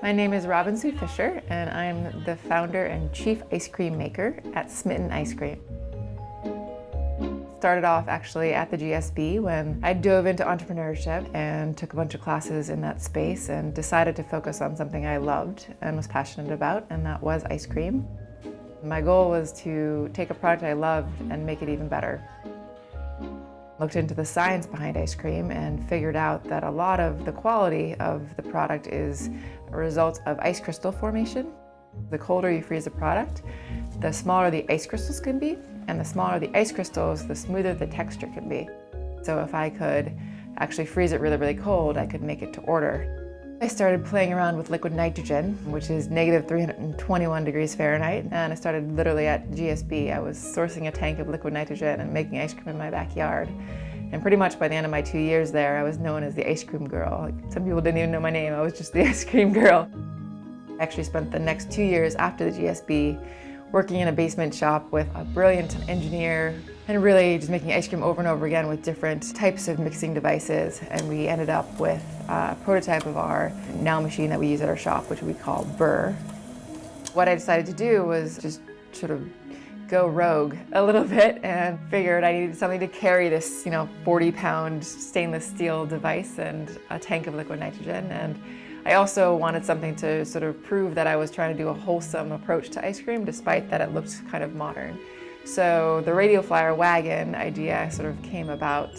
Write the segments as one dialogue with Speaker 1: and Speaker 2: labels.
Speaker 1: My name is Robyn Fisher, and I'm the founder and chief ice cream maker at Smitten Ice Cream. Started off actually at the GSB when I dove into entrepreneurship and took a bunch of classes in that space and decided to focus on something I loved and was passionate about, and that was ice cream. My goal was to take a product I loved and make it even better. Looked into the science behind ice cream and figured out that a lot of the quality of the product is a result of ice crystal formation. The colder you freeze a product, the smaller the ice crystals can be, and the smaller the ice crystals, the smoother the texture can be. So if I could actually freeze it really, really cold, I could make it to order. I started playing around with liquid nitrogen, which is negative 321 degrees Fahrenheit, and I started literally at GSB. I was sourcing a tank of liquid nitrogen and making ice cream in my backyard. And pretty much by the end of my 2 years there, I was known as the ice cream girl. Like, some people didn't even know my name, I was just the ice cream girl. I actually spent the next 2 years after the GSB working in a basement shop with a brilliant engineer and really just making ice cream over and over again with different types of mixing devices. And we ended up with a prototype of our now machine that we use at our shop, which we call Burr. What I decided to do was just sort of go rogue a little bit and figured I needed something to carry this, 40-pound stainless steel device and a tank of liquid nitrogen. And I also wanted something to sort of prove that I was trying to do a wholesome approach to ice cream, despite that it looked kind of modern. So the radio flyer wagon idea sort of came about.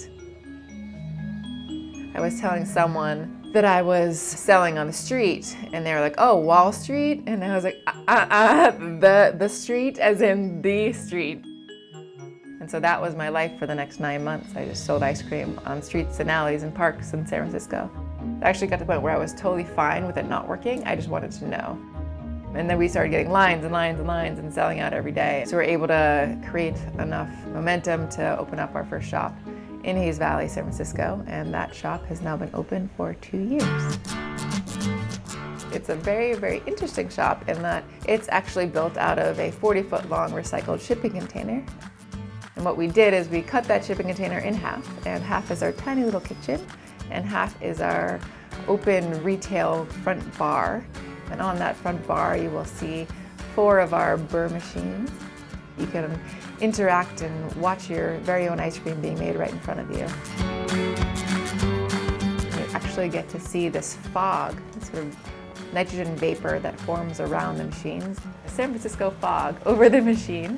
Speaker 1: I was telling someone that I was selling on the street, and they were like, "Oh, Wall Street?" And I was like, the street as in the street. And so that was my life for the next 9 months. I just sold ice cream on streets and alleys and parks in San Francisco. I actually got to the point where I was totally fine with it not working. I just wanted to know. And then we started getting lines and lines and lines and selling out every day. So we were able to create enough momentum to open up our first shop in Hayes Valley, San Francisco, and that shop has now been open for 2 years. It's a very, very interesting shop in that it's actually built out of a 40-foot long recycled shipping container. And what we did is we cut that shipping container in half, and half is our tiny little kitchen, and half is our open retail front bar. And on that front bar, you will see 4 of our Burr machines. You can interact and watch your very own ice cream being made right in front of you. You actually get to see this fog, this sort of nitrogen vapor that forms around the machines. A San Francisco fog over the machine.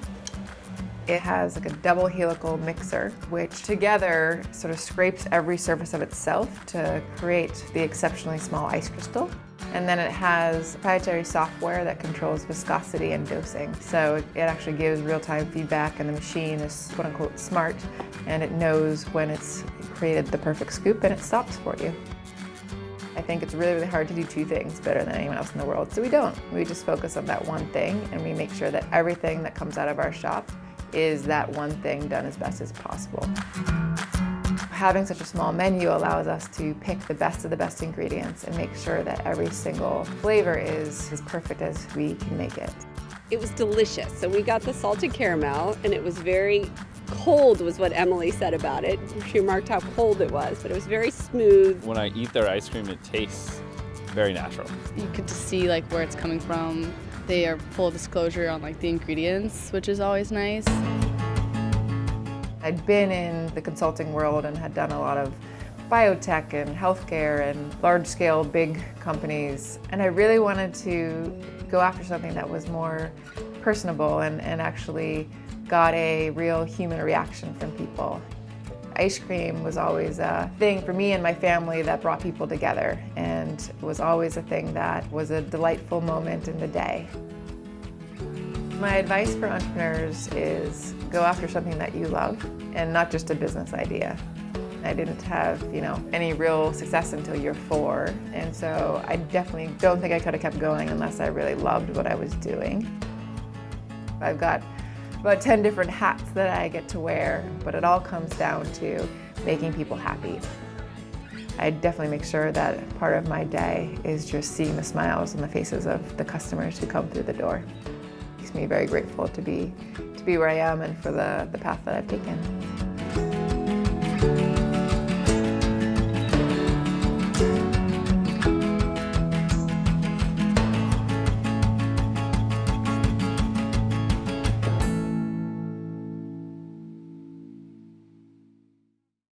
Speaker 1: It has like a double helical mixer, which together sort of scrapes every surface of itself to create the exceptionally small ice crystal. And then it has proprietary software that controls viscosity and dosing. So it actually gives real-time feedback, and the machine is quote-unquote smart, and it knows when it's created the perfect scoop and it stops for you. I think it's really, really hard to do 2 things better than anyone else in the world, so we don't. We just focus on that one thing, and we make sure that everything that comes out of our shop is that one thing done as best as possible. Having such a small menu allows us to pick the best of the best ingredients and make sure that every single flavor is as perfect as we can make it.
Speaker 2: It was delicious. So we got the salted caramel, and it was very cold was what Emily said about it. She remarked how cold it was, but it was very smooth.
Speaker 3: When I eat their ice cream, it tastes very natural.
Speaker 4: You get to see where it's coming from. They are full disclosure on the ingredients, which is always nice.
Speaker 1: I'd been in the consulting world and had done a lot of biotech and healthcare and large-scale big companies, and I really wanted to go after something that was more personable and actually got a real human reaction from people. Ice cream was always a thing for me and my family that brought people together, and it was always a thing that was a delightful moment in the day. My advice for entrepreneurs is go after something that you love and not just a business idea. I didn't have, any real success until year 4, and so I definitely don't think I could have kept going unless I really loved what I was doing. I've got about 10 different hats that I get to wear, but it all comes down to making people happy. I definitely make sure that part of my day is just seeing the smiles on the faces of the customers who come through the door. It makes me very grateful to be where I am and for the path that I've taken.